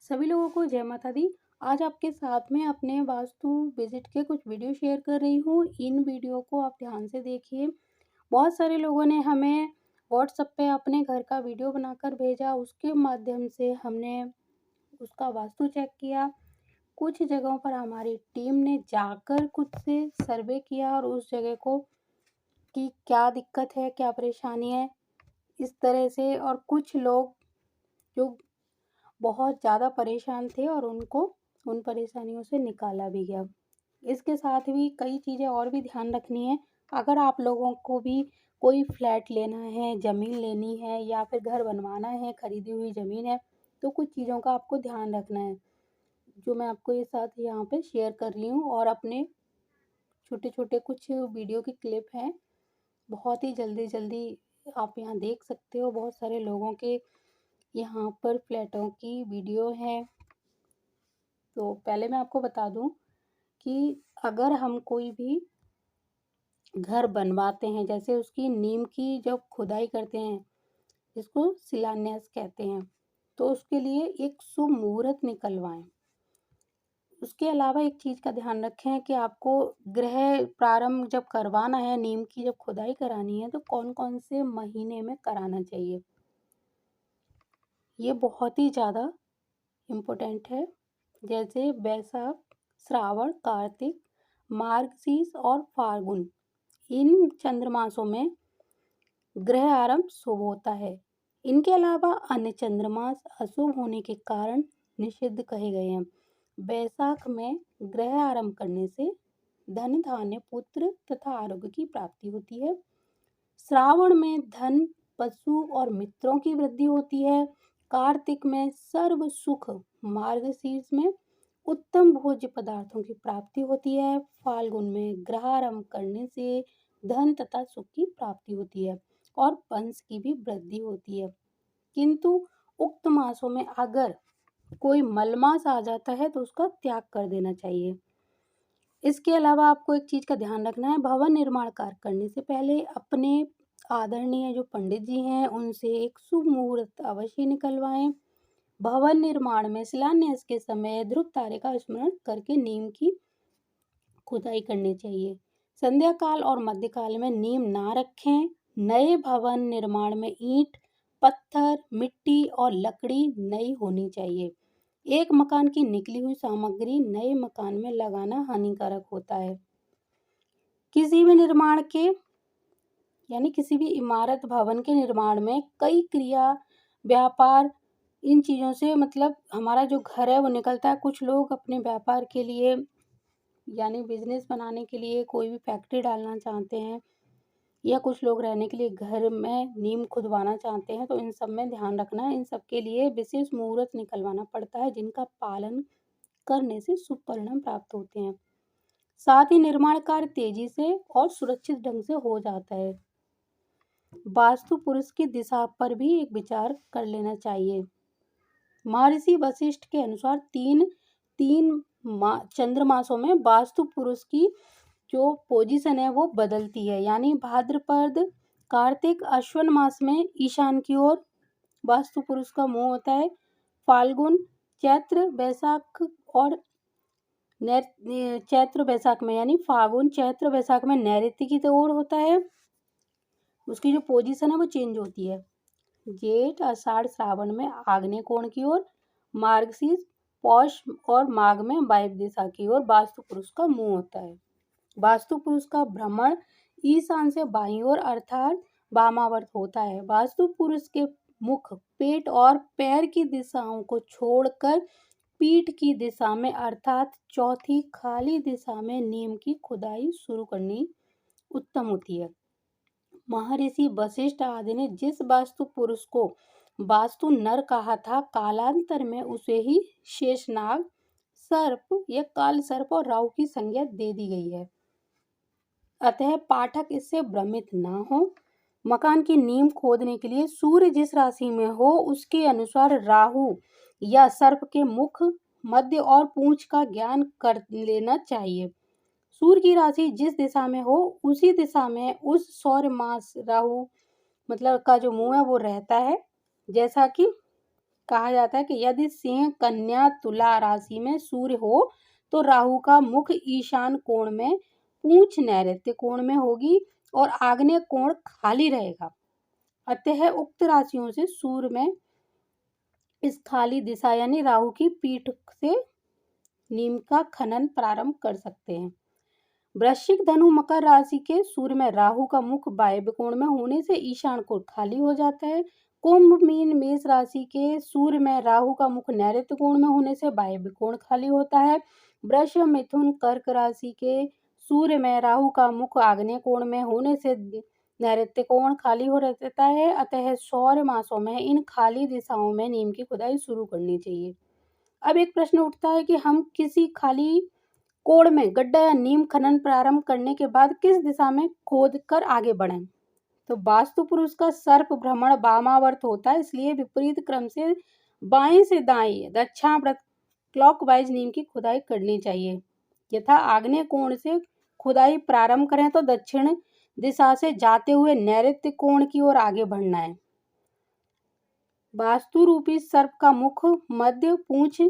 सभी लोगों को जय माता दी। आज आपके साथ में अपने वास्तु विजिट के कुछ वीडियो शेयर कर रही हूँ। इन वीडियो को आप ध्यान से देखिए। बहुत सारे लोगों ने हमें व्हाट्सएप पे अपने घर का वीडियो बनाकर भेजा, उसके माध्यम से हमने उसका वास्तु चेक किया। कुछ जगहों पर हमारी टीम ने जाकर खुद से सर्वे किया और उस जगह को कि क्या दिक्कत है, क्या परेशानी है, इस तरह से। और कुछ लोग जो बहुत ज़्यादा परेशान थे और उनको उन परेशानियों से निकाला भी गया। इसके साथ भी कई चीज़ें और भी ध्यान रखनी है। अगर आप लोगों को भी कोई फ्लैट लेना है, ज़मीन लेनी है या फिर घर बनवाना है, खरीदी हुई ज़मीन है, तो कुछ चीज़ों का आपको ध्यान रखना है, जो मैं आपको ये साथ यहाँ पे शेयर कर रही हूँ। और अपने छोटे-छोटे कुछ वीडियो की क्लिप हैं, बहुत ही जल्दी-जल्दी आप यहाँ देख सकते हो। बहुत सारे लोगों के यहाँ पर फ्लैटों की वीडियो है। तो पहले मैं आपको बता दूं कि अगर हम कोई भी घर बनवाते हैं, जैसे उसकी नींव की जब खुदाई करते हैं, जिसको शिलान्यास कहते हैं, तो उसके लिए एक शुभ मुहूर्त निकलवाएं। उसके अलावा एक चीज़ का ध्यान रखें कि आपको गृह प्रारंभ जब करवाना है, नींव की जब खुदाई करानी है, तो कौन कौन से महीने में कराना चाहिए, ये बहुत ही ज़्यादा इम्पोर्टेंट है। जैसे बैसाख, श्रावण, कार्तिक, मार्गशीर्ष और फाल्गुन, इन चंद्रमासों में ग्रह आरंभ शुभ होता है। इनके अलावा अन्य चंद्रमास अशुभ होने के कारण निषिद्ध कहे गए हैं। बैसाख में ग्रह आरंभ करने से धन, धान्य, पुत्र तथा आरोग्य की प्राप्ति होती है। श्रावण में धन, पशु और मित्रों की वृद्धि होती है। कार्तिक में सर्व सुख, मार्गशीर्ष में उत्तम भोज्य पदार्थों की प्राप्ति होती है। फाल्गुन में ग्रह आरंभ करने से धन तथा सुख की प्राप्ति होती है और वंश की भी वृद्धि होती है। किंतु उक्त मासों में अगर कोई मलमास आ जाता है तो उसका त्याग कर देना चाहिए। इसके अलावा आपको एक चीज़ का ध्यान रखना है, भवन निर्माण कार्य करने से पहले अपने आदरणीय जो पंडित जी हैं उनसे एक शुभ मुहूर्त अवश्य निकलवाएं। भवन निर्माण में शिलान्यास के समय ध्रुव तारे का स्मरण करके नींव की खुदाई करनी चाहिए। संध्या काल और मध्यकाल में नींव ना रखें। नए भवन निर्माण में ईंट, पत्थर, मिट्टी और लकड़ी नई होनी चाहिए। एक मकान की निकली हुई सामग्री नए मकान में लगाना हानिकारक होता है। किसी भी निर्माण के यानी किसी भी इमारत, भवन के निर्माण में कई क्रिया, व्यापार, इन चीज़ों से मतलब हमारा जो घर है वो निकलता है। कुछ लोग अपने व्यापार के लिए यानी बिजनेस बनाने के लिए कोई भी फैक्ट्री डालना चाहते हैं, या कुछ लोग रहने के लिए घर में नींव खुदवाना चाहते हैं, तो इन सब में ध्यान रखना है। इन सब के लिए विशेष मुहूर्त निकलवाना पड़ता है, जिनका पालन करने से शुभ परिणाम प्राप्त होते हैं। साथ ही निर्माण कार्य तेजी से और सुरक्षित ढंग से हो जाता है। वास्तु पुरुष की दिशा पर भी एक विचार कर लेना चाहिए। महर्षि वशिष्ठ के अनुसार तीन तीन चंद्रमासों में वास्तु पुरुष की जो पोजीशन है वो बदलती है। यानी भाद्रपद, कार्तिक, अश्विन मास में ईशान की ओर वास्तु पुरुष का मुंह होता है। फाल्गुन, चैत्र, बैसाख और चैत्र बैसाख में यानी फाल्गुन, चैत्र, बैसाख में नैऋत्य की ओर होता है। उसकी जो पोजीशन है वो चेंज होती है। जेठ, आषाढ़, श्रावण में आग्नेय कोण की ओर, मार्गशीर्ष, पौष और माघ में वायव्य दिशा की ओर वास्तु पुरुष का मुंह होता है। वास्तु पुरुष का भ्रमण ईशान से बाईं ओर अर्थात वामावर्त होता है। वास्तु पुरुष के मुख, पेट और पैर की दिशाओं को छोड़कर पीठ की दिशा में अर्थात चौथी खाली दिशा में नींव की खुदाई शुरू करनी उत्तम होती है। महर्षि वशिष्ठ आदि ने जिस वास्तु पुरुष को वास्तु नर कहा था, कालांतर में उसे ही शेषनाग, सर्प या काल सर्प और राहु की संज्ञा दे दी गई है। अतः पाठक इससे भ्रमित न हो। मकान की नींव खोदने के लिए सूर्य जिस राशि में हो उसके अनुसार राहु या सर्प के मुख, मध्य और पूंछ का ज्ञान कर लेना चाहिए। सूर्य की राशि जिस दिशा में हो उसी दिशा में उस सौर मास राहु मतलब का जो मुंह है वो रहता है। जैसा कि कहा जाता है कि यदि सिंह, कन्या, तुला राशि में सूर्य हो तो राहु का मुख ईशान कोण में, पूंछ नैऋत्य कोण में होगी और आग्नेय कोण खाली रहेगा। अतः उक्त राशियों से सूर्य में इस खाली दिशा यानी राहु की पीठ से नीम का खनन प्रारंभ कर सकते हैं। वृश्चिक, धनु, मकर राशि के सूर्य में राहु का मुख वायव्य कोण में होने से ईशान कोण खाली हो जाता है। कुंभ, मीन, मेष राशि के सूर्य में राहु का मुख नैऋत्य कोण में होने से वायव्य कोण खाली होता है। वृष, मिथुन, कर्क राशि के सूर्य में राहु का मुख आग्नेय कोण में होने से नैऋत्य कोण खाली हो रहता है। अतः सौर मासों में इन खाली दिशाओं में नीम की खुदाई शुरू करनी चाहिए। अब एक प्रश्न उठता है कि हम किसी खाली कोण में गड्ढा या नीम खनन प्रारंभ करने के बाद किस दिशा में खोद कर आगे बढ़ें। तो वास्तु पुरुष का सर्प भ्रमण वामावर्त होता है, इसलिए विपरीत क्रम से बाएं से दाएं दक्षिणावर्त क्लॉकवाइज नीम की खुदाई करनी चाहिए। यथा आग्नेय कोण से खुदाई प्रारंभ करें तो दक्षिण दिशा से जाते हुए नैऋत्य कोण की ओर आगे बढ़ना है। वास्तु रूपी सर्प का मुख, मध्य, पूंछ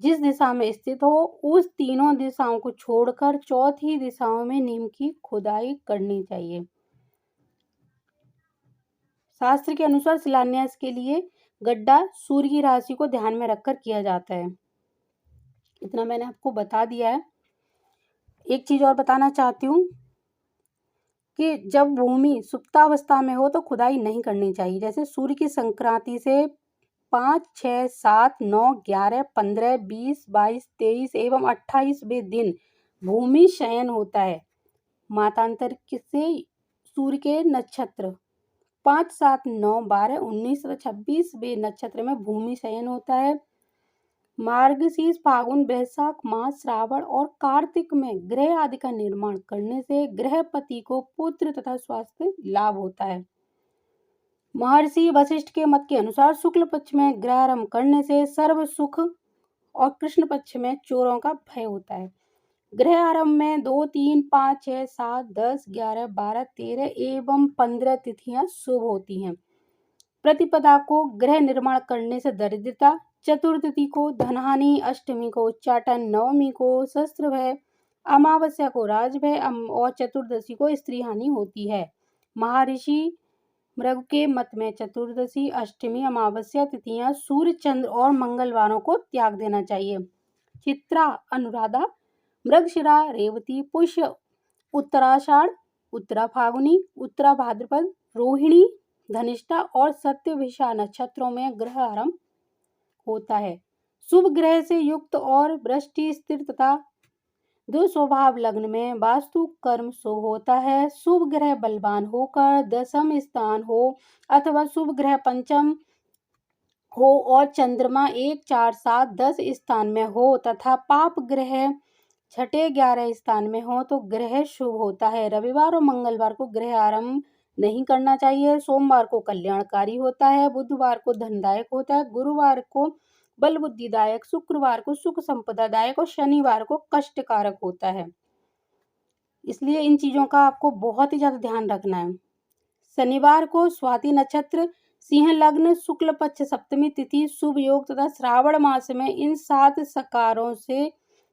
जिस दिशा में स्थित हो उस तीनों दिशाओं को छोड़कर चौथी दिशाओं में नीम की खुदाई करनी चाहिए। शास्त्र के अनुसार शिलान्यास के लिए गड्ढा सूर्य की राशि को ध्यान में रखकर किया जाता है। इतना मैंने आपको बता दिया है। एक चीज और बताना चाहती हूँ कि जब भूमि सुप्तावस्था में हो तो खुदाई नहीं करनी चाहिए। जैसे सूर्य की संक्रांति से 5, 6, 7, 9, 11, 15, 20, 22, 23 एवं 28वें दिन भूमि शयन होता है। मातांतर से सूर्य के नक्षत्र 5, 7, 9, 12, 19 और 26वें नक्षत्र में भूमि शयन होता है। मार्गशीर्ष, फागुन, वैशाख मास, श्रावण और कार्तिक में ग्रह आदि का निर्माण करने से गृहपति को पुत्र तथा स्वास्थ्य लाभ होता है। महर्षि वशिष्ठ के मत के अनुसार शुक्ल पक्ष में ग्रहारंभ करने से सर्व सुख और कृष्ण पक्ष में चोरों का भय होता है। ग्रह आरंभ में 2, 3, 5, 6, 7, 10, 11, 12, 13 एवं 15 तिथियां शुभ होती हैं। प्रतिपदा को गृह निर्माण करने से दरिद्रता, चतुर्थी को धनहानि, अष्टमी को उच्चाटन, नवमी को शस्त्र भय, अमावस्या को राजभय और चतुर्दशी को स्त्री हानि होती है। महर्षि मृग के मत में चतुर्दशी, अष्टमी, अमावस्या तिथियां सूर्य, चंद्र और मंगलवारों को त्याग देना चाहिए। चित्रा, अनुराधा, मृगशिरा, रेवती, पुष्य, उत्तराषाढ़, उत्तरा फागुनी, उत्तरा भाद्रपद, रोहिणी, धनिष्ठा और सत्यभिषा नक्षत्रों में ग्रह आरंभ होता है। शुभ ग्रह से युक्त और वृष्टि स्थिर तथा दुस्वभाव लग्न में वास्तु कर्म शुभ होता है। शुभ ग्रह बलवान होकर दशम स्थान हो अथवा शुभ ग्रह पंचम हो और चंद्रमा 1, 4, 7, 10 स्थान में हो तथा पाप ग्रह छठे 11 स्थान में हो तो ग्रह शुभ होता है। रविवार और मंगलवार को ग्रह आरंभ नहीं करना चाहिए। सोमवार को कल्याणकारी होता है, बुधवार को धनदायक होता है, गुरुवार को बल बुद्धिदायक, शुक्रवार को सुख संपदादायक और शनिवार को कष्टकारक होता है। इसलिए इन चीजों का आपको बहुत ही ज्यादा ध्यान रखना है। शनिवार को स्वाति नक्षत्र, सिंह लग्न, शुक्ल पक्ष सप्तमी तिथि शुभ योग तथा श्रावण मास में इन 7 सकारों से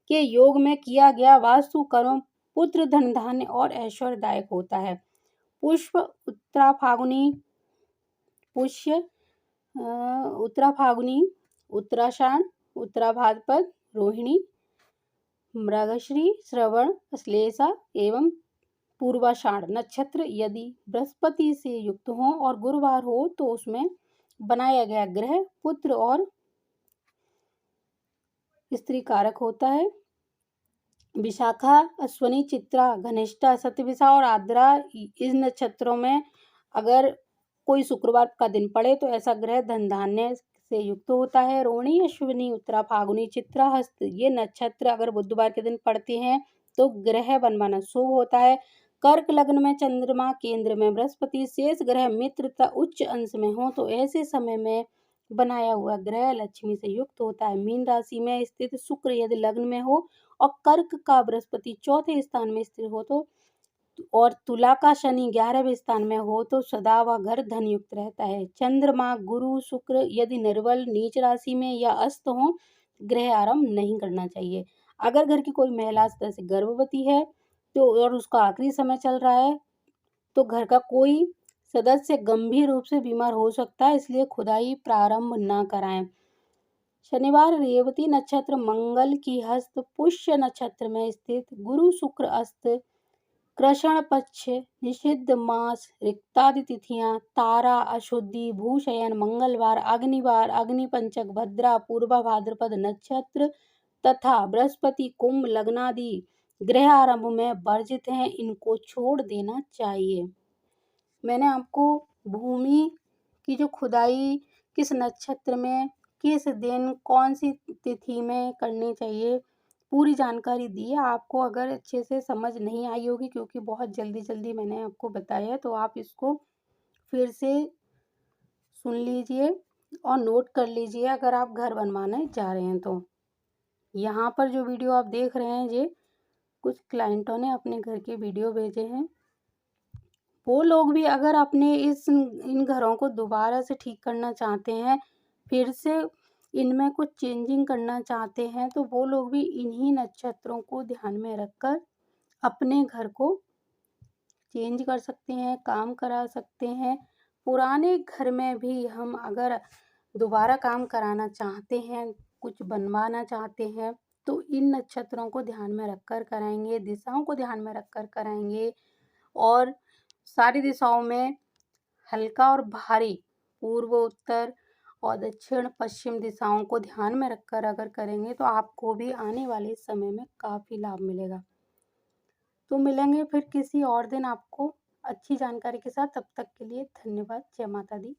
के योग में किया गया वास्तु कर्म पुत्र, धन, धान्य और ऐश्वर्यदायक होता है। पुष्प, उत्तरा फागुनी, पुष्य, उत्तरा फागुनी, उत्तराषाढ़, उत्तरा भाद्रपद, रोहिणी, मृगश्री, श्रवण, श्लेषा एवं पूर्वाषाढ़ नक्षत्र यदि बृहस्पति से युक्त हो और गुरुवार हो तो उसमें बनाया गया ग्रह पुत्र और स्त्री कारक होता है। विशाखा, अश्वनी, चित्रा, घनिष्ठा, सतभिषा और आद्रा इस नक्षत्रों में अगर कोई शुक्रवार का दिन पड़े तो ऐसा ग्रह धन धान्य से युक्त होता है। रोहिणी, अश्विनी, उत्तरा फागुनी, चित्रा, हस्त ये नक्षत्र अगर बुधवार के दिन पड़ते हैं तो ग्रह बनवाना शुभ होता है। कर्क लग्न में चंद्रमा, केंद्र में बृहस्पति, शेष ग्रह मित्र तथा उच्च अंश में हो तो ऐसे समय में बनाया हुआ ग्रह लक्ष्मी से युक्त होता है। मीन राशि में स्थित शुक्र यदि लग्न में हो और कर्क का बृहस्पति चौथे स्थान में स्थित हो और तुला का शनि 11वें स्थान में हो तो सदा वह घर धनयुक्त रहता है। चंद्रमा, गुरु, शुक्र यदि निर्बल, नीच राशि में या अस्त हो, गृह आरंभ नहीं करना चाहिए। अगर घर की कोई महिला सदस्य गर्भवती है तो और उसका आखिरी समय चल रहा है तो घर का कोई सदस्य गंभीर रूप से बीमार हो सकता है, इसलिए खुदाई प्रारंभ ना कराएं। शनिवार रेवती नक्षत्र, मंगल की हस्त, पुष्य नक्षत्र में स्थित, गुरु शुक्र अस्त, कृष्ण पक्ष, निषिद्ध मास, रिक्तादि तिथियां, तारा, अशुद्धि, भूशयन, मंगलवार, अग्निवार, अग्निपंचक, भद्रा, पूर्वा भाद्रपद नक्षत्र तथा बृहस्पति, कुंभ लग्नादि गृह आरंभ में वर्जित हैं, इनको छोड़ देना चाहिए। मैंने आपको भूमि की जो खुदाई किस नक्षत्र में, किस दिन, कौन सी तिथि में करनी चाहिए, पूरी जानकारी दी है। आपको अगर अच्छे से समझ नहीं आई होगी क्योंकि बहुत जल्दी मैंने आपको बताया है, तो आप इसको फिर से सुन लीजिए और नोट कर लीजिए अगर आप घर बनवाने जा रहे हैं तो। यहाँ पर जो वीडियो आप देख रहे हैं ये कुछ क्लाइंटों ने अपने घर के वीडियो भेजे हैं। वो लोग भी अगर अपने इन घरों को दोबारा से ठीक करना चाहते हैं, फिर से इनमें कुछ चेंजिंग करना चाहते हैं, तो वो लोग भी इन्हीं नक्षत्रों को ध्यान में रखकर अपने घर को चेंज कर सकते हैं, काम करा सकते हैं। पुराने घर में भी हम अगर दोबारा काम कराना चाहते हैं, कुछ बनवाना चाहते हैं, तो इन नक्षत्रों को ध्यान में रखकर कराएंगे, दिशाओं को ध्यान में रखकर कराएंगे और सारी दिशाओं में हल्का और भारी पूर्व, उत्तर और दक्षिण पश्चिम दिशाओं को ध्यान में रखकर अगर करेंगे तो आपको भी आने वाले समय में काफ़ी लाभ मिलेगा। तो मिलेंगे फिर किसी और दिन आपको अच्छी जानकारी के साथ। तब तक के लिए धन्यवाद। जय माता दी।